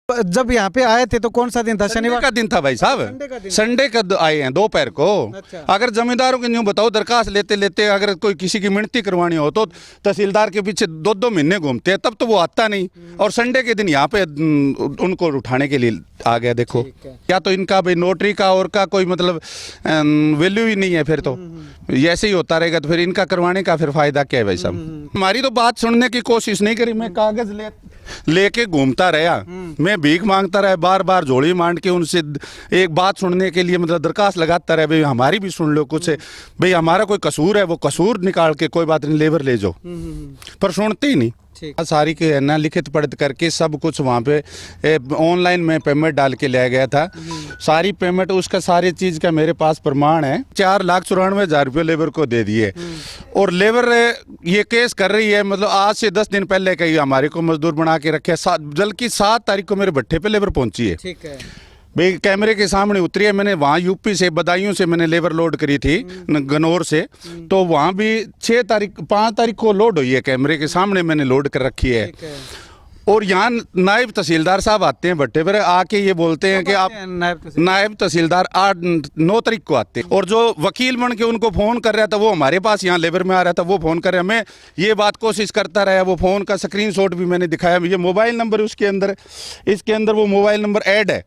जब यहाँ पे आए थे तो कौन सा दिन था? शनिवार का दिन था भाई साहब, संडे का आए हैं दोपहर को। अच्छा। अगर जमींदारों के न्यू बताओ दरखास्त लेते लेते अगर कोई किसी की मिणती करवानी हो तो तहसीलदार के पीछे 2-2 महीने घूमते हैं, तब तो वो आता नहीं। और संडे के दिन यहाँ पे उनको उठाने के लिए आ गया। देखो क्या तो इनका भाई नोटरी का और का कोई मतलब वैल्यू ही नहीं है। फिर तो ऐसे ही होता रहेगा तो फिर इनका करवाने का फिर फायदा क्या है भाई साहब? हमारी तो बात सुनने की कोशिश नहीं करी। मैं कागज लेके घूमता रहा, मैं भीख मांगता रहा, बार बार झोली मांड के उनसे एक बात सुनने के लिए मतलब दरखास्त लगाता रहा, भाई हमारी भी सुन लो कुछ है, भाई हमारा कोई कसूर है वो कसूर निकाल के कोई बात नहीं लेबर ले जाओ, पर सुनते ही नहीं। सारी के है ना लिखित पढ़त करके सब कुछ वहाँ पे ऑनलाइन में पेमेंट डाल के ले गया था। सारी पेमेंट उसका सारी चीज़ का मेरे पास प्रमाण है। 4,94,000 रुपये लेबर को दे दिए। और लेबर ये केस कर रही है मतलब आज से 10 दिन पहले कहीं हमारे को मजदूर बना के रखे, बल्कि 7 तारीख को मेरे भट्टे पे लेबर पहुंची है। ठीक है भाई, कैमरे के सामने उतरी है। मैंने वहाँ यूपी से बदायूं से मैंने लेबर लोड करी थी गनौर से, तो वहाँ भी 5 तारीख को लोड हुई है। कैमरे के सामने मैंने लोड कर रखी है। और यहाँ नायब तहसीलदार साहब आते हैं भट्टे पर, आके ये बोलते हैं कि आप नायब तहसीलदार 9 तारीख को आते हैं। और जो वकील बन के उनको फ़ोन कर रहा था वो हमारे पास यहाँ लेबर में आ रहा था, वो फ़ोन कर रहा है। मैं ये बात कोशिश करता रहा, वो फ़ोन का स्क्रीनशॉट भी मैंने दिखाया। ये मोबाइल नंबर उसके अंदर, इसके अंदर वो मोबाइल नंबर ऐड है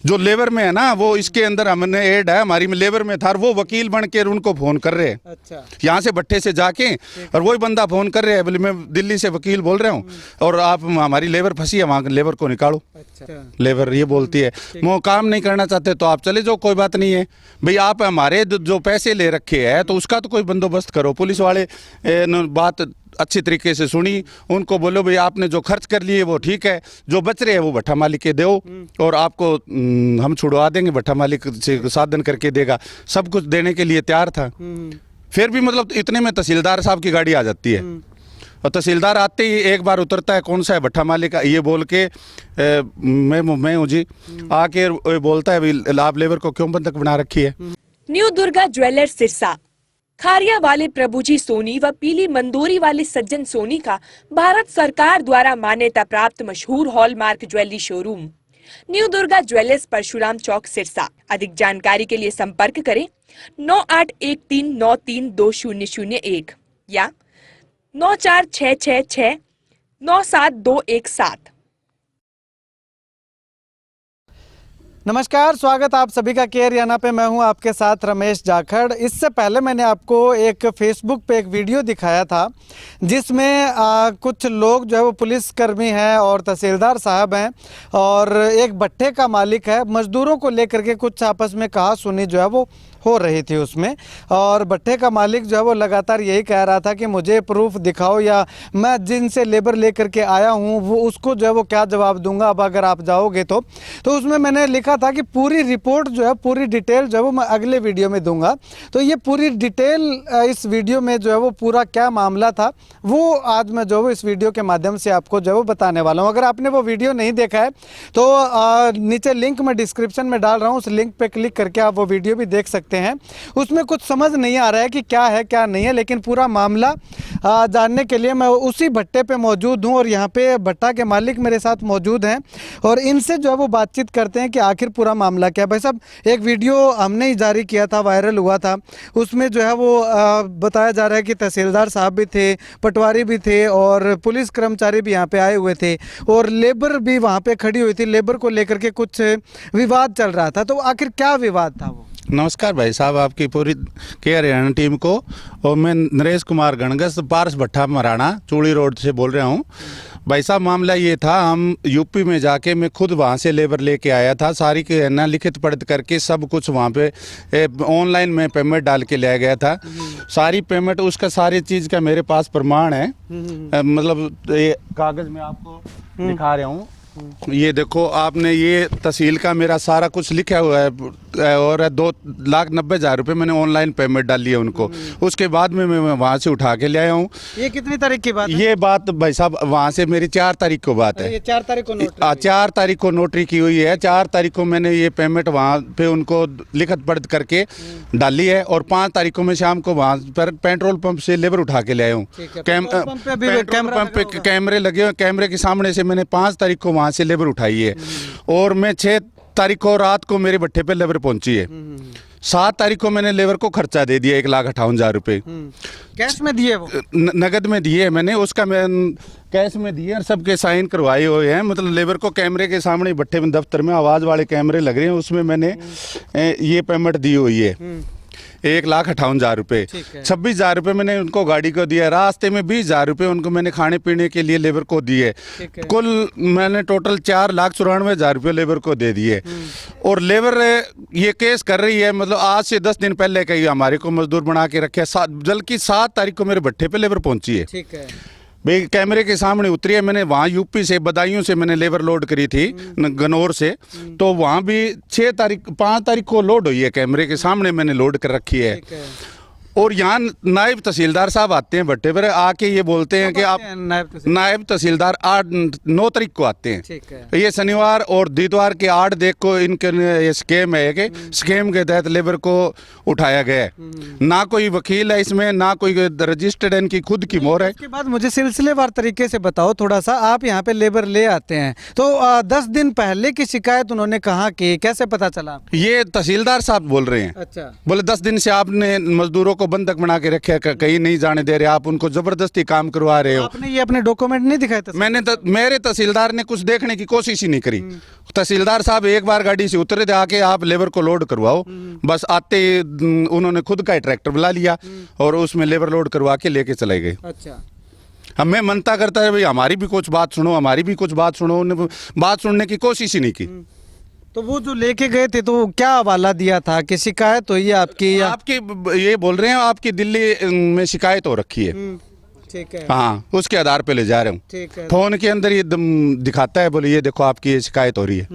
जो लेबर में है ना, वो इसके अंदर हमने ऐड है, हमारी लेबर में था। वो वकील बन के उनको फ़ोन कर रहे हैं। अच्छा। यहाँ से भट्टे से जाके, और वही बंदा फ़ोन कर रहे हैं, बोले मैं दिल्ली से वकील बोल रहा हूँ और आप हमारी लेबर फंसी है, वहाँ लेबर को निकालो। अच्छा। लेबर ये बोलती है वो काम नहीं करना चाहते तो आप चले जाओ, कोई बात नहीं है भाई, आप हमारे जो पैसे ले रखे हैं तो उसका तो कोई बंदोबस्त करो। पुलिस वाले बात अच्छी तरीके से सुनी, उनको बोलो भाई आपने जो खर्च कर लिए वो ठीक है, जो बच रहे हैं वो भट्टा मालिक के दो और आपको हम छुड़वा देंगे, भट्टा मालिक से साधन करके देगा। सब कुछ देने के लिए तैयार था। फिर भी मतलब इतने में तहसीलदार साहब की गाड़ी आ जाती है और तहसीलदार आते ही एक बार उतरता है, कौन सा है भट्टा मालिक का, ये बोल के मैं हूँ जी, आके बोलता है भाई आप लेबर को क्यों बंधक बना रखी है। न्यू दुर्गा ज्वेलर्स सिरसा, खारिया वाले प्रभुजी सोनी व पीली मंदोरी वाले सज्जन सोनी का भारत सरकार द्वारा मान्यता प्राप्त मशहूर hallmark jewellery showroom new Durga jewellers, Parshuram चौक, सिरसा। अधिक जानकारी के लिए संपर्क करें 9813932001 या 9466697217। नमस्कार, स्वागत आप सभी का केयर याना पे। मैं हूं आपके साथ रमेश जाखड़। इससे पहले मैंने आपको एक फेसबुक पे एक वीडियो दिखाया था जिसमें कुछ लोग जो है वो पुलिसकर्मी हैं और तहसीलदार साहब हैं और एक भट्टे का मालिक है, मजदूरों को लेकर के कुछ आपस में कहा सुनी जो है वो हो रही थी उसमें। और भट्टे का मालिक जो है वो लगातार यही कह रहा था कि मुझे प्रूफ दिखाओ या मैं जिनसे लेबर लेकर के आया हूँ वो उसको जो है वो क्या जवाब दूंगा अब अगर आप जाओगे तो उसमें मैंने लिखा था कि पूरी रिपोर्ट जो है, पूरी डिटेल जो है वो मैं अगले वीडियो में दूंगा। तो ये पूरी डिटेल इस वीडियो में जो है वो पूरा क्या मामला था वो आज मैं जो है इस वीडियो के माध्यम से आपको जो है वो बताने वाला हूँ। अगर आपने वो वीडियो नहीं देखा है तो नीचे लिंक मैं डिस्क्रिप्शन में डाल रहा हूँ, उस लिंक पर क्लिक करके आप वो वीडियो भी देख सकते हैं। उसमें कुछ समझ नहीं आ रहा है कि क्या है क्या नहीं है, लेकिन पूरा मामला जानने के लिए मैं उसी भट्टे पे मौजूद हूं और यहाँ पे भट्टा के मालिक मेरे साथ मौजूद हैं और इनसे जो है वो बातचीत करते हैं कि आखिर पूरा मामला क्या है। भाई साहब, एक वीडियो हमने ही जारी किया था, वायरल हुआ था, उसमें जो है वो बताया जा रहा है कि तहसीलदार साहब भी थे, पटवारी भी थे और पुलिस कर्मचारी भी यहाँ पे आए हुए थे और लेबर भी वहाँ पे खड़ी हुई थी। लेबर को लेकर के कुछ विवाद चल रहा था, तो आखिर क्या विवाद था वो? नमस्कार भाई साहब, आपकी पूरी केयर हरियाणा टीम को। और मैं नरेश कुमार गणगस, पारस भट्टा मराना, चूड़ी रोड से बोल रहा हूँ। भाई साहब, मामला ये था, हम यूपी में जाके मैं खुद वहाँ से लेबर लेके आया था। सारी के ना लिखित पढ़त करके सब कुछ वहाँ पे ऑनलाइन में पेमेंट डाल के ले गया था। सारी पेमेंट उसका सारी चीज़ का मेरे पास प्रमाण है। मतलब ये कागज़ में आपको दिखा रहा हूँ, ये देखो, आपने ये तहसील का मेरा सारा कुछ लिखा हुआ है और 2,90,000 रुपये मैंने ऑनलाइन पेमेंट डाली है उनको। उसके बाद में मैं वहाँ से उठा के ले आया हूँ। ये कितनी तारीख की बात है? ये बात भाई साहब वहाँ से मेरी 4 तारीख को बात है। ये 4 तारीख को 4 तारीख को नोटरी की हुई है। 4 तारीख को मैंने ये पेमेंट वहाँ पे उनको लिखित पढ़त करके डाली है और 5 तारीख को मैं शाम को वहाँ पर पेट्रोल पंप से लेबर उठा के ले आया हूँ। पेट्रोल पंप पे कैमरे लगे हुए, कैमरे के सामने से मैंने 5 तारीख को वहाँ से लेबर उठाई है। और मैं 6 तारीख को रात को मेरे भट्टे पे लेबर पहुंची है। 7 तारीख को मैंने लेबर को खर्चा दे दिया 1,58,000 रुपये। कैश में दिए वो? नगद में दिए मैंने, उसका मैं कैश में दिए और सबके साइन करवाए हुए हैं। मतलब लेबर को कैमरे के सामने भट्टे में दफ्तर में आवाज़ वाले कैमरे लग रहे हैं, उसमें मैंने ये पेमेंट दी हुई है 1,58,000 रुपये। 26,000 रुपये मैंने उनको गाड़ी को दिया। रास्ते में 20,000 रुपये उनको मैंने खाने पीने के लिए लेबर को दिए। कुल मैंने टोटल 4,94,000 रुपये लेबर को दे दिए। और लेबर ये केस कर रही है, मतलब आज से 10 दिन पहले कहीं हमारे को मजदूर बना के रखे, बल्कि 7 तारीख को मेरे भट्टे पे लेबर पहुंची है। ठीक है भाई कैमरे के सामने उतरी है। मैंने वहाँ यूपी से बदायूं से मैंने लेबर लोड करी थी गनौर से, तो वहाँ भी 5 तारीख को लोड हुई है। कैमरे के सामने मैंने लोड कर रखी है। और यहाँ नायब तहसीलदार साहब आते हैं भट्टे पर, आके ये बोलते हैं कि आप नायब तहसीलदार 9 तारीख को आते हैं। ठीक है। ये शनिवार और द्विवार के 8 देख को इनके ये स्कीम है कि स्कीम के तहत लेबर को उठाया गया है। ना कोई वकील है इसमें, ना कोई रजिस्टर्ड है, इनकी खुद की मोहर है। इसके बाद मुझे सिलसिलेवार तरीके से बताओ थोड़ा सा। आप यहाँ पे लेबर ले आते हैं तो 10 दिन पहले की शिकायत उन्होंने कहाँ की, कैसे पता चला? ये तहसीलदार साहब बोल रहे हैं। अच्छा। बोले 10 दिन से आपने मजदूरों को बंधक बना के रखे, कहीं नहीं जाने दे रहे, आप उनको जबरदस्ती काम करवा रहे हो। आपने ये अपने डॉक्यूमेंट नहीं दिखाए? मेरे तहसीलदार ने कुछ देखने की कोशिश ही नहीं करी। तहसीलदार साहब एक बार गाड़ी से उतरे थे, आके आप लेबर को लोड करवाओ, बस आते ही उन्होंने खुद का ट्रैक्टर बुला लिया और उसमें लेबर लोड करवा के लेके चले गए। अच्छा। हमें मनता करता है भाई हमारी भी कुछ बात सुनो, हमारी भी कुछ बात सुनो। उन्होंने बात सुनने की कोशिश ही नहीं की। तो वो जो लेके गए थे तो क्या हवाला दिया था कि शिकायत हुई है आपकी या? आपकी ये बोल रहे हैं आपकी दिल्ली में शिकायत हो रखी है। ठीक है। हाँ, उसके आधार पे ले जा रहे हूँ। ठीक है। फोन के अंदर ये दिखाता है, बोले ये देखो आपकी ये शिकायत हो रही है।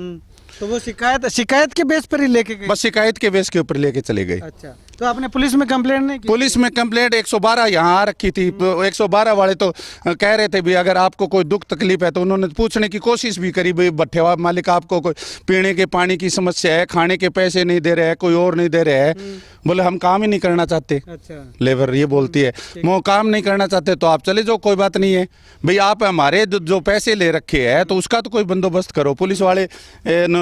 तो वो शिकायत के बेस पर ही लेके गए? बस शिकायत के बेस के ऊपर लेके चले गए। अच्छा। तो आपने पुलिस में कंप्लेंट नहीं की? पुलिस में कंप्लेंट 112 यहाँ आ रखी थी। 112 वाले तो कह रहे थे भी अगर आपको कोई दुख तकलीफ है, तो उन्होंने पूछने की कोशिश भी करी भाई भट्टे मालिक आपको कोई पीने के पानी की समस्या है, खाने के पैसे नहीं दे रहे हैं, कोई और नहीं दे रहे हैं। बोले हम काम ही नहीं करना चाहते। अच्छा। लेबर ये बोलती है वो काम नहीं करना चाहते तो आप चले जाओ, कोई बात नहीं है भाई, आप हमारे जो पैसे ले रखे हैं तो उसका तो कोई बंदोबस्त करो। पुलिस वाले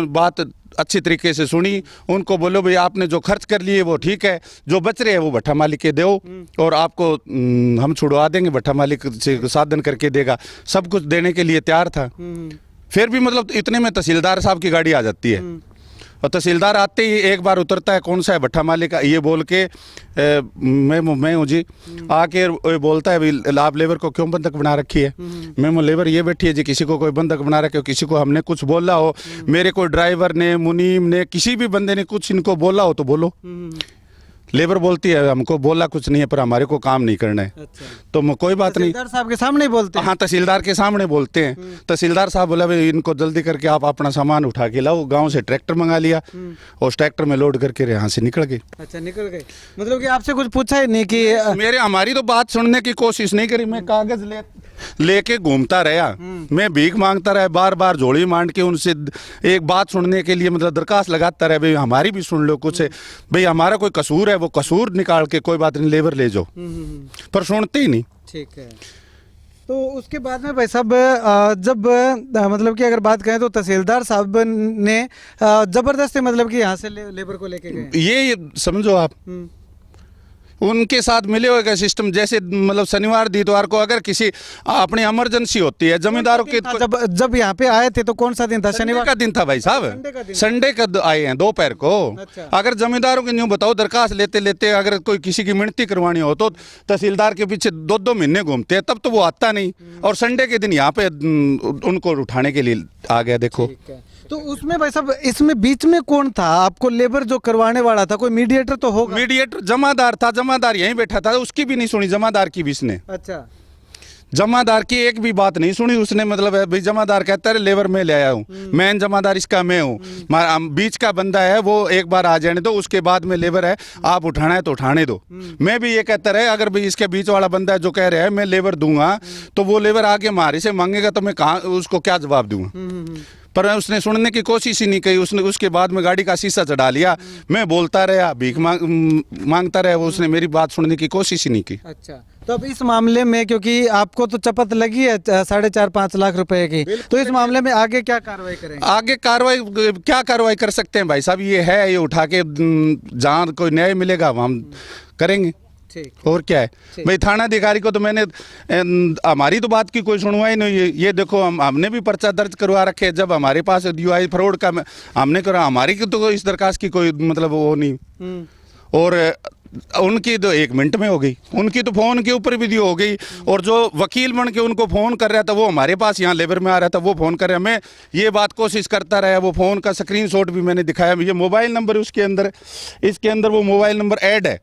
बात अच्छी तरीके से सुनी, उनको बोलो भाई आपने जो खर्च कर लिए वो ठीक है, जो बच रहे हैं वो भट्टा मालिक के दो और आपको हम छुड़वा देंगे, भट्टा मालिक से साधन करके देगा। सब कुछ देने के लिए तैयार था। फिर भी मतलब इतने में तहसीलदार साहब की गाड़ी आ जाती है और तहसीलदार आते ही एक बार उतरता है, कौन सा है भट्टा मालिक ये बोल के मैं हूँ जी, आके बोलता है भाई आप लेबर को क्यों बंधक बना रखी है? मैं लेबर ये बैठी है जी, किसी को कोई बंधक बना रखे हो, किसी को हमने कुछ बोला हो, मेरे कोई ड्राइवर ने, मुनीम ने, किसी भी बंदे ने कुछ इनको बोला हो तो बोलो। लेबर बोलती है हमको बोला कुछ नहीं है पर हमारे को काम नहीं करना है। अच्छा। तो कोई बात नहीं, तहसीलदार साहब के सामने बोलते हैं? हाँ, तहसीलदार के सामने बोलते हैं। तहसीलदार साहब बोला भाई इनको जल्दी करके आप अपना सामान उठा के लाओ। गांव से ट्रैक्टर मंगा लिया और ट्रैक्टर में लोड करके यहाँ से निकल गए। अच्छा, निकल गए। मतलब कि आपसे कुछ पूछा ही नहीं कि हमारी तो बात सुनने की कोशिश नहीं करी। मैं कागज लेके घूमता रहा, मैं भीख मांगता रहा, बार बार झोली मांड के उनसे एक बात सुनने के लिए मतलब दरखास्त लगाता रहा भाई हमारी भी सुन लो कुछ है, भाई हमारा कोई कसूर है वो कसूर निकाल के कोई बात नहीं लेबर ले जाओ, पर सुनते ही नहीं। ठीक है। तो उसके बाद में भाई साहब जब मतलब कि अगर बात करें तो तहसीलदार साहब ने जबरदस्ती मतलब कि यहाँ से लेबर को लेके गए, ये समझो आप उनके साथ मिले हुए का सिस्टम। जैसे मतलब शनिवार द्विवार को अगर किसी अपनी इमरजेंसी होती है जमींदारों के, जब यहाँ पे आए थे तो कौन सा दिन था? शनिवार का दिन था भाई साहब, संडे का आए हैं दोपहर को। अच्छा। अगर जमींदारों की न्यू बताओ दरखास्त लेते लेते अगर कोई किसी की मिणती करवानी हो तो तहसीलदार के पीछे 2-2 महीने घूमते हैं, तब तो वो आता नहीं। और संडे के दिन यहाँ पे उनको उठाने के लिए आ गया। देखो तो उसमें भाई साहब इसमें बीच में कौन था? आपको लेबर जो करवाने वाला था कोई मीडिएटर तो होगा? मीडिएटर जमादार था, जमादार यहीं बैठा था, उसकी भी नहीं सुनी जमादार की भी इसने। अच्छा। जमादार की एक भी बात नहीं सुनी उसने। मतलब भाई जमादार कहता है लेबर मैं ले आया हूँ, मेन जमादार इसका मैं हूँ, बीच का बंदा है वो एक बार आ जाने दो, उसके बाद में लेबर है आप उठाना है तो उठाने दो। मैं भी ये कहता रहे अगर भाई इसके बीच वाला बंदा है जो कह रहा है मैं लेबर दूंगा तो वो लेबर आके हमारे से मांगेगा तो मैं कहाँ उसको क्या जवाब दूंगा? पर उसने सुनने की कोशिश ही नहीं की। उसने उसके बाद में गाड़ी का शीशा चढ़ा लिया, मैं बोलता रहा, भीख मांगता रहा, वो उसने मेरी बात सुनने की कोशिश ही नहीं की। अच्छा। तो अब इस मामले में, क्योंकि आपको तो चपत लगी है 4.5-5 लाख रुपए की, तो इस मामले में आगे क्या कार्रवाई करेंगे? आगे कार्रवाई क्या कार्रवाई कर सकते हैं भाई साहब, ये है, ये उठा के जहाँ कोई न्याय मिलेगा वहाँ हम करेंगे। ठीक। और क्या है भाई, थाना अधिकारी को तो मैंने हमारी तो बात की कोई सुनवाई नहीं है। ये देखो हमने भी पर्चा दर्ज करवा रखे हैं, जब हमारे पास यूआई फ्रॉड का हमने करा, हमारी तो इस दरखास्त की कोई मतलब वो नहीं। और उनकी तो 1 मिनट में हो गई, उनकी तो फोन के ऊपर वीडियो हो गई, और जो वकील बन के उनको फोन कर रहा था वो हमारे पास यहाँ लेबर में आ रहा था, वो फोन कर रहा, मैं ये बात कोशिश करता रहा, वो फोन का स्क्रीनशॉट भी मैंने दिखाया, ये मोबाइल नंबर उसके अंदर, इसके अंदर वो मोबाइल नंबर ऐड है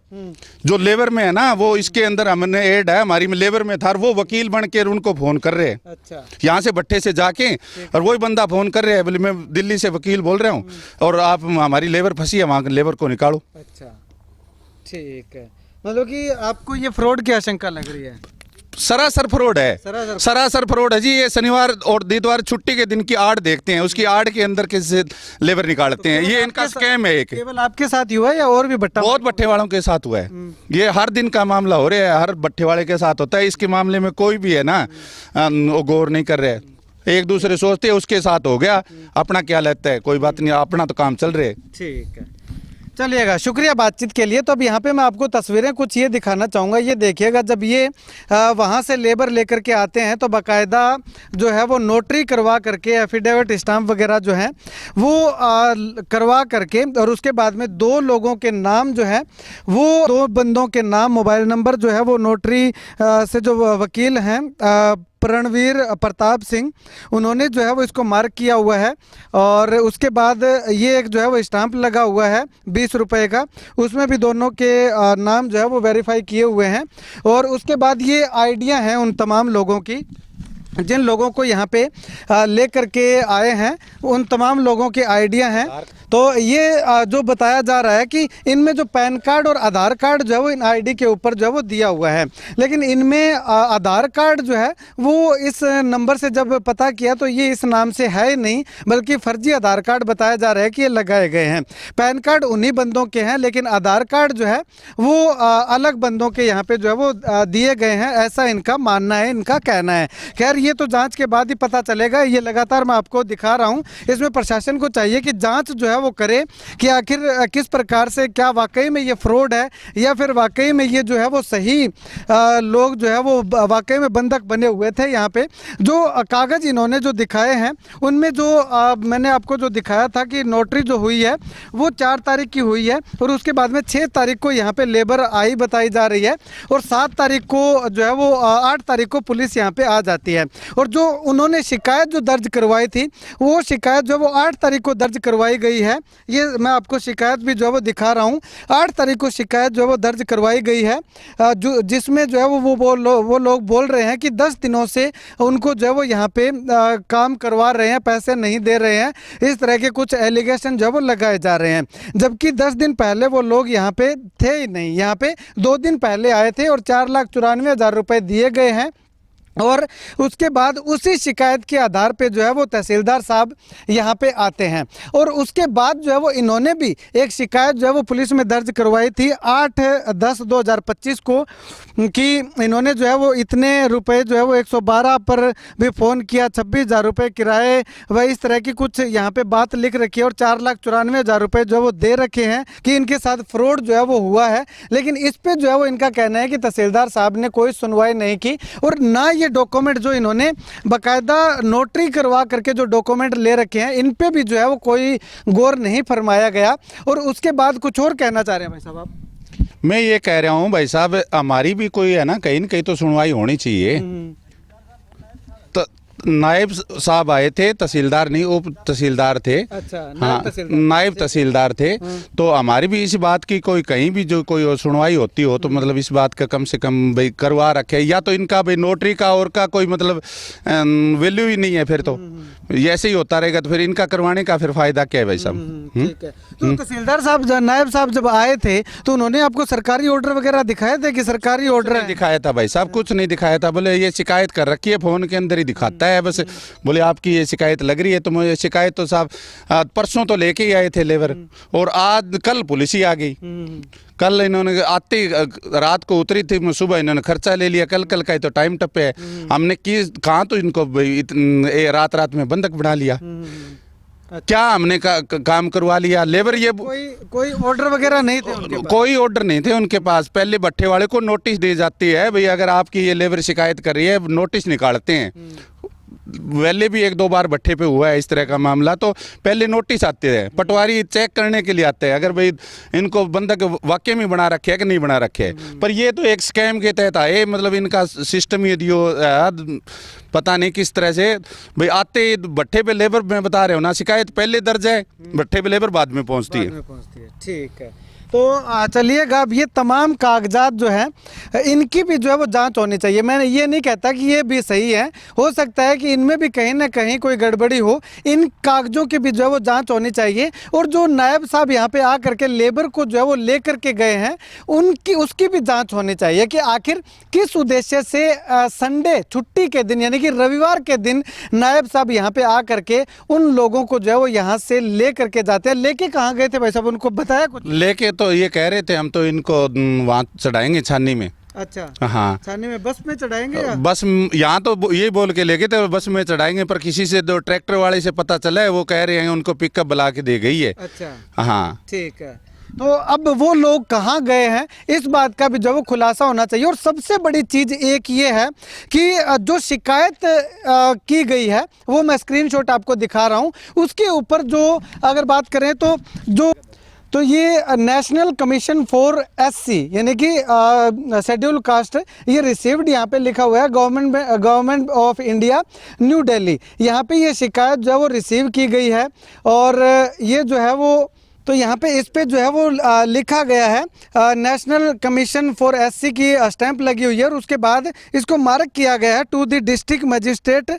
जो लेबर में है ना, वो इसके अंदर हमने ऐड है, हमारी में लेबर में था, वो वकील बन के उनको फोन कर रहे हैं। अच्छा। यहाँ से भट्टे से जाके, और वही बंदा फोन कर रहे हैं, बोले मैं दिल्ली से वकील बोल रहा हूँ और आप हमारी लेबर फंसी है, वहाँ लेबर को निकालो। अच्छा, ठीक है। मतलब कि आपको ये फ्रॉड की आशंका लग रही है? सरासर फ्रॉड है, सरासर फ्रॉड है जी। ये शनिवार और इतवार छुट्टी के दिन की आड़ देखते हैं, उसकी आड़ के अंदर कैसे लेबर निकालते हैं, ये इनका स्कैम है। एक केवल आपके साथ ही हुआ है या और भी भट्टा? बहुत भट्टे वालों के साथ हुआ है, ये हर दिन का मामला हो रहा है, हर भट्टे वाले के साथ होता है। इसके मामले में कोई भी है ना वो गौर नहीं कर रहे, एक दूसरे सोचते हैं उसके साथ हो गया, अपना क्या लेता है, कोई बात नहीं, अपना तो काम चल रहे है। ठीक है, चलिएगा, शुक्रिया बातचीत के लिए। तो अब यहाँ पे मैं आपको तस्वीरें कुछ ये दिखाना चाहूँगा, ये देखिएगा। जब ये वहाँ से लेबर लेकर के आते हैं तो बाकायदा जो है वो नोटरी करवा करके, एफिडेविट स्टाम्प वगैरह जो है वो करवा करके, और उसके बाद में 2 लोगों के नाम जो है वो 2 बंदों के नाम, मोबाइल नंबर जो है वो नोटरी से जो वकील हैं प्रणवीर प्रताप सिंह, उन्होंने जो है वो इसको मार्क किया हुआ है। और उसके बाद ये एक जो है वो स्टाम्प लगा हुआ है 20 रुपए का, उसमें भी दोनों के नाम जो है वो वेरीफाई किए हुए हैं। और उसके बाद ये आइडिया हैं उन तमाम लोगों की जिन लोगों को यहाँ पे ले करके आए हैं, उन तमाम लोगों के आइडिया हैं। तो ये जो बताया जा रहा है कि इनमें जो पैन कार्ड और आधार कार्ड जो है वो इन आईडी के ऊपर जो है वो दिया हुआ है, लेकिन इनमें आधार कार्ड जो है वो इस नंबर से जब पता किया तो ये इस नाम से है ही नहीं, बल्कि फर्जी आधार कार्ड बताया जा रहा है कि ये लगाए गए हैं। पैन कार्ड उन्हीं बंदों के हैं, लेकिन आधार कार्ड जो है वो अलग बंदों के यहाँ पे जो है वो दिए गए हैं, ऐसा इनका मानना है, इनका कहना है। खैर ये तो जांच के बाद ही पता चलेगा, ये लगातार मैं आपको दिखा रहा हूँ। इसमें प्रशासन को चाहिए कि जांच जो है वो करे कि आखिर किस प्रकार से, क्या वाकई में ये फ्रॉड है या फिर वाकई में ये जो है वो सही लोग जो है वो वाकई में बंधक बने हुए थे। यहाँ पे जो कागज़ इन्होंने जो दिखाए हैं उनमें जो मैंने आपको जो दिखाया था कि नोटरी जो हुई है वो 4 तारीख की हुई है, और उसके बाद में 6 तारीख को यहाँ पे लेबर आई बताई जा रही है, और 7 तारीख को जो है वो 8 तारीख को पुलिस यहाँ पे आ जाती है। और जो उन्होंने शिकायत जो दर्ज करवाई थी वो शिकायत जो वो 8 तारीख को दर्ज करवाई गई है। ये मैं आपको शिकायत भी जो है वो दिखा रहा हूँ। 8 तारीख को शिकायत जो है वो दर्ज करवाई गई है, जो जिसमें जो है वो लोग बोल रहे हैं कि 10 दिनों से उनको जो है वो यहाँ पे काम करवा रहे हैं, पैसे नहीं दे रहे हैं, इस तरह के कुछ एलिगेशन जो है वो लगाए जा रहे हैं। जबकि 10 दिन पहले वो लोग यहाँ पे थे ही नहीं, यहाँ पे 2 दिन पहले आए थे और 4,94,000 रुपये दिए गए हैं। और उसके बाद उसी शिकायत के आधार पे जो है वो तहसीलदार साहब यहाँ पे आते हैं, और उसके बाद जो है वो इन्होंने भी एक शिकायत जो है वो पुलिस में दर्ज करवाई थी 8/10/2025 को, कि इन्होंने जो है वो इतने रुपए जो है वो 112 पर भी फ़ोन किया, 26,000 रुपये किराए व इस तरह की कुछ यहाँ पे बात लिख रखी है, और 4,94,000 रुपये जो है वो दे रखे हैं कि इनके साथ फ्रॉड जो है वो हुआ है। लेकिन इस पर जो है वो इनका कहना है कि तहसीलदार साहब ने कोई सुनवाई नहीं की, और ना ये डॉक्यूमेंट जो इन्होंने बाकायदा नोटरी करवा करके जो डॉक्यूमेंट ले रखे हैं इन पे भी जो है वो कोई गौर नहीं फरमाया गया। और उसके बाद कुछ और कहना चाह रहे हैं भाई साहब आप? मैं ये कह रहा हूँ भाई साहब, हमारी भी कोई है ना कहीं न कहीं तो सुनवाई होनी चाहिए। तो नायब साहब आए थे, तहसीलदार नहीं, उप तहसीलदार थे। अच्छा, हाँ, नायब तहसीलदार थे। तो हमारी भी इस बात की कोई कहीं भी जो कोई सुनवाई होती हो तो मतलब इस बात का कम से कम भाई करवा रखे, या तो इनका भाई नोटरी का और का कोई मतलब वैल्यू ही नहीं है, फिर तो ऐसे ही होता रहेगा, तो फिर इनका करवाने का फिर फायदा क्या है भाई साहब? ठीक है। तो तहसीलदार साहब, नायब साहब जब आए थे तो उन्होंने आपको सरकारी ऑर्डर वगैरह दिखाए थे कि सरकारी ऑर्डर दिखाया था भाई साहब? कुछ नहीं दिखाया था, बोले ये शिकायत कर रखी है, फोन के अंदर ही दिखाते बताया बस, बोले आपकी ये शिकायत लग रही है। तो मुझे शिकायत तो साहब परसों तो लेके ही आए थे लेबर, और आज कल पुलिस ही आ गई। कल इन्होंने आते रात को उतरी थी, सुबह इन्होंने खर्चा ले लिया। कल का ही तो टाइम टप्पे है, हमने कहाँ तो इनको रात रात में बंधक बना लिया। क्या हमने काम करवा लिया। लेबर ये कोई ऑर्डर वगैरह नहीं थे उनके पास? कोई ऑर्डर नहीं थे उनके पास। पहले भट्ठे वाले को नोटिस दी जाती है, भाई अगर आपकी ये लेबर शिकायत कर रही है, नोटिस निकालते हैं। पहले भी 1-2 बार भट्ठे पे हुआ है इस तरह का मामला, तो पहले नोटिस आते हैं, पटवारी चेक करने के लिए आते हैं अगर भाई इनको बंधक वाकई में बना रखे है कि नहीं बना रखे है। पर ये तो एक स्कैम के तहत आए, मतलब इनका सिस्टम ये दियो पता नहीं किस तरह से। भाई आते भट्ठे पे लेबर में बता रहे हो ना, शिकायत पहले दर्ज है, भट्ठे पे लेबर बाद में पहुंचती है। ठीक है, तो चलिएगा, अब ये तमाम कागजात जो हैं इनकी भी जो है वो जांच होनी चाहिए। मैं ये नहीं कहता कि ये भी सही है, हो सकता है कि इनमें भी कहीं ना कहीं कोई गड़बड़ी हो। इन कागजों की भी जो है वो जांच होनी चाहिए। और जो नायब साहब यहाँ पे आ करके लेबर को जो है वो ले करके गए हैं, उसकी भी जांच होनी चाहिए कि आखिर किस उद्देश्य से संडे छुट्टी के दिन यानी कि रविवार के दिन नायब साहब यहाँ पे आ करके उन लोगों को जो है वो यहाँ से ले करके जाते हैं। लेके कहाँ गए थे भाई साहब, उनको बताया कुछ? लेके तो ये कह रहे थे हम तो इनको वहाँ चढ़ाएंगे छानी में। अच्छा, हाँ, छानी में बस में चढ़ाएंगे या? बस यहाँ तो ये बोल के लेके थे बस में चढ़ाएंगे, पर किसी से दो ट्रैक्टर वाले से पता चला है, वो कह रहे हैं उनको पिकअप बुला के दे गई है। अच्छा, हाँ ठीक है। तो अब वो लोग कहाँ गए हैं, इस बात का भी जो वो खुलासा होना चाहिए। और सबसे बड़ी चीज़ एक ये है कि जो शिकायत की गई है वो मैं स्क्रीनशॉट आपको दिखा रहा हूँ, उसके ऊपर जो अगर बात करें तो ये नेशनल कमीशन फॉर एससी यानी कि शेड्यूल कास्ट, ये रिसीव्ड यहाँ पे लिखा हुआ है government of India new Delhi. यहाँ पे ये शिकायत जो है वो रिसीव की गई है। और ये जो है वो तो यहाँ पे इस पे जो है वो लिखा गया है नेशनल कमीशन फॉर एससी की स्टैंप लगी हुई है। और उसके बाद इसको मार्क किया गया है to the district magistrate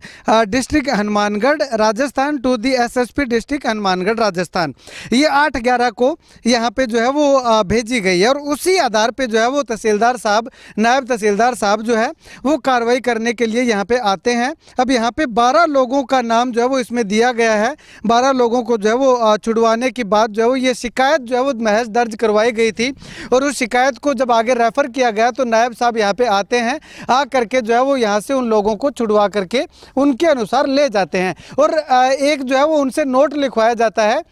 district Hanumangarh Rajasthan, to the SSP district Hanumangarh Rajasthan. ये 8/11 को यहाँ पे जो है वो भेजी गई है। और उसी आधार पे जो है वो तहसीलदार साहब, नायब तहसीलदार साहब जो है वो कार्रवाई करने के लिए यहाँ पे आते हैं। अब यहाँ पे 12 लोगों का नाम जो है वो इसमें दिया गया है। 12 लोगों को जो है वो छुड़वाने की बात जो है ये शिकायत जो है वो महज दर्ज करवाई गई थी। और उस शिकायत को जब आगे रेफर किया गया तो नायब साहब यहाँ पे आते हैं, आ करके जो है वो यहाँ से उन लोगों को छुड़वा करके उनके अनुसार ले जाते हैं। और एक जो है वो उनसे नोट लिखवाया जाता है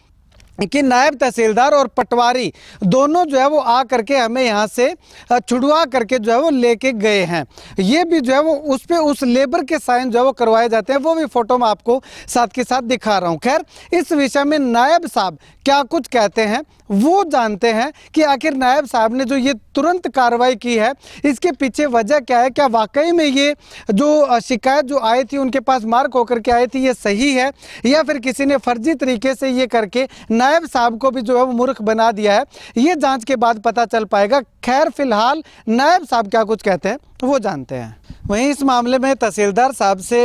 कि नायब तहसीलदार और पटवारी दोनों जो है वो आ करके हमें यहाँ से छुड़वा करके जो है वो लेके गए हैं। ये भी जो है वो उस पे उस लेबर के साइन जो है वो करवाए जाते हैं, वो भी फोटो में आपको साथ के साथ दिखा रहा हूँ। खैर, इस विषय में नायब साहब क्या कुछ कहते हैं वो जानते हैं कि आखिर नायब साहब ने जो ये तुरंत कार्रवाई की है इसके पीछे वजह क्या है। क्या वाकई में ये जो शिकायत जो आई थी उनके पास मार्क होकर के आई थी ये सही है, या फिर किसी ने फर्जी तरीके से ये करके नायब साहब को भी जो है वो मूर्ख बना दिया है, ये जांच के बाद पता चल पाएगा। खैर, फिलहाल नायब साहब क्या कुछ कहते हैं वो जानते हैं। वहीं इस मामले में तहसीलदार साहब से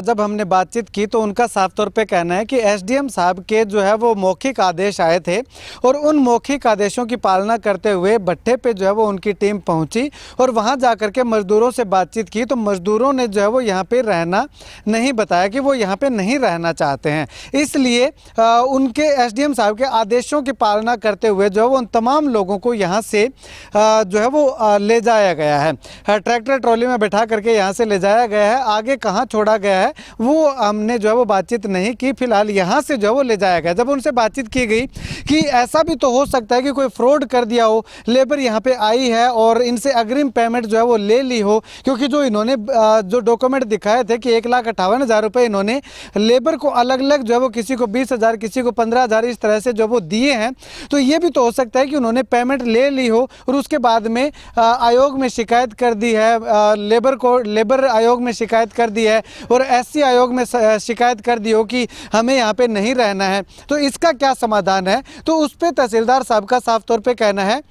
जब हमने बातचीत की तो उनका साफ तौर पे कहना है कि एसडीएम साहब के जो है वो मौखिक आदेश आए थे और उन मौखिक आदेशों की पालना करते हुए भट्ठे पे जो है वो उनकी टीम पहुंची और वहां जाकर के मजदूरों से बातचीत की। तो मजदूरों ने जो है वो यहाँ पे रहना नहीं बताया कि वो यहाँ पे नहीं रहना चाहते हैं, इसलिए उनके एसडीएम साहब के आदेशों की पालना करते हुए जो है वो उन तमाम लोगों को यहाँ से जो है वो ले जाया गया है। ट्रैक्टर ट्रॉली में बैठा करके यहाँ से ले जाया गया है। आगे कहाँ छोड़ा गया है वो हमने जो है वो बातचीत नहीं की। फिलहाल यहाँ से जो है वो ले जाया गया। जब उनसे बातचीत की गई कि ऐसा भी तो हो सकता है कि कोई फ्रॉड कर दिया हो, लेबर यहाँ पे आई है और इनसे अग्रिम पेमेंट जो है वो ले ली हो, क्योंकि जो इन्होंने जो डॉक्यूमेंट दिखाए थे कि 1,58,000 रुपये इन्होंने लेबर को अलग अलग जो है वो किसी को 20,000 किसी को 15,000 इस तरह से जो वो दिए हैं। तो ये भी तो हो सकता है कि उन्होंने पेमेंट ले ली हो और उसके बाद में आयोग में शिकायत कर दी है, लेबर आयोग में शिकायत कर दी है और एससी आयोग में शिकायत कर दी हो कि हमें यहाँ पे नहीं रहना है। तो इसका क्या समाधान है? तो उस पर तहसीलदार साहब का साफ तौर पे कहना है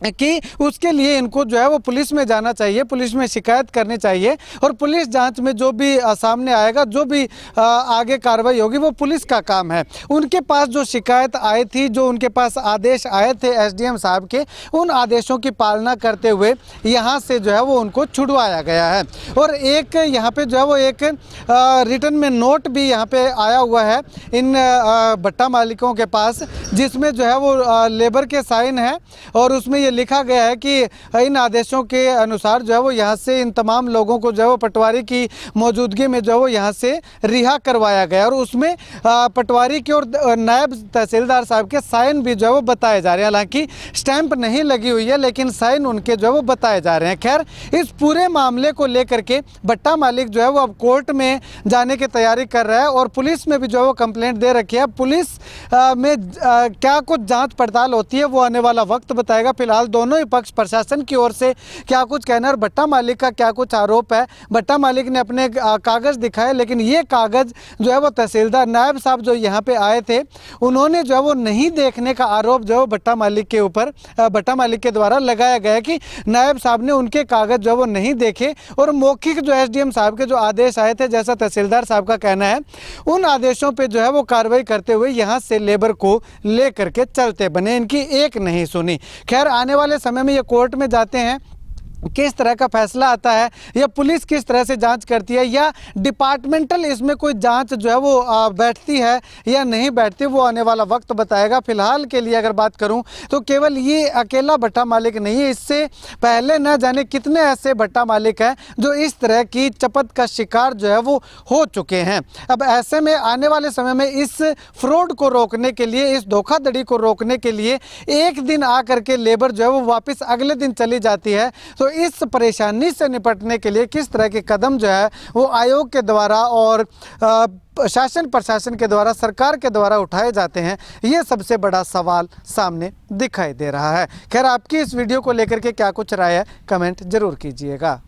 कि उसके लिए इनको जो है वो पुलिस में जाना चाहिए, पुलिस में शिकायत करनी चाहिए और पुलिस जांच में जो भी सामने आएगा, जो भी आगे कार्रवाई होगी वो पुलिस का काम है। उनके पास जो शिकायत आई थी, जो उनके पास आदेश आए थे एसडीएम साहब के, उन आदेशों की पालना करते हुए यहाँ से जो है वो उनको छुड़वाया गया है। और एक यहाँ पे जो है वो एक रिटर्न में नोट भी यहाँ पे आया हुआ है इन भट्टा मालिकों के पास, जिसमें जो है वो लेबर के साइन है और उसमें लिखा गया है कि इन आदेशों के अनुसार जो है वो यहाँ से इन तमाम लोगों को जो है वो पटवारी की मौजूदगी में जो है वो यहाँ से रिहा करवाया गया। और उसमें पटवारी के और नायब तहसीलदार साहब के साइन भी जो है वो बताए जा रहे हैं। हालांकि स्टैंप नहीं लगी हुई है लेकिन साइन उनके जो है वो बताए जा रहे हैं। खैर, इस पूरे मामले को लेकर के भट्टा मालिक जो है वो अब कोर्ट में जाने की तैयारी कर रहा है और पुलिस में भी जो है वो कंप्लेंट दे रखी है। पुलिस में क्या कुछ जाँच पड़ताल होती है वो आने वाला वक्त बताएगा। फिलहाल दोनों ही पक्ष, प्रशासन की ओर से क्या कुछ कहना है और भट्टा मालिक का क्या कुछ आरोप है। भट्टा मालिक ने अपने कागज दिखाए लेकिन ये कागज जो है वो तहसीलदार नायब साहब जो यहाँ पे आए थे उन्होंने जो है वो नहीं देखने का आरोप जो है भट्टा मालिक के ऊपर, भट्टा मालिक के द्वारा लगाया गया है कि नायब साहब ने उनके कागज जो है वो नहीं देखे और मौखिक जो एसडीएम साहब के जो आदेश आए थे, जैसा तहसीलदार साहब का कहना है, उन आदेशों पर जो है वो कार्रवाई करते हुए यहाँ से लेबर को लेकर के चलते बने, इनकी एक नहीं सुनी। खैर, आने वाले समय में ये कोर्ट में जाते हैं, किस तरह का फैसला आता है या पुलिस किस तरह से जांच करती है या डिपार्टमेंटल इसमें कोई जांच जो है वो बैठती है या नहीं बैठती, वो आने वाला वक्त बताएगा। फिलहाल के लिए अगर बात करूं तो केवल ये अकेला भट्टा मालिक नहीं है, इससे पहले न जाने कितने ऐसे भट्टा मालिक हैं जो इस तरह की चपत का शिकार जो है वो हो चुके हैं। अब ऐसे में आने वाले समय में इस फ्रॉड को रोकने के लिए, इस धोखाधड़ी को रोकने के लिए एक दिन आकर के लेबर जो है वो वापस अगले दिन चली जाती है, तो इस परेशानी से निपटने के लिए किस तरह के कदम जो है वो आयोग के द्वारा और शासन प्रशासन के द्वारा, सरकार के द्वारा उठाए जाते हैं, ये सबसे बड़ा सवाल सामने दिखाई दे रहा है। खैर, आपकी इस वीडियो को लेकर के क्या कुछ राय है, कमेंट जरूर कीजिएगा।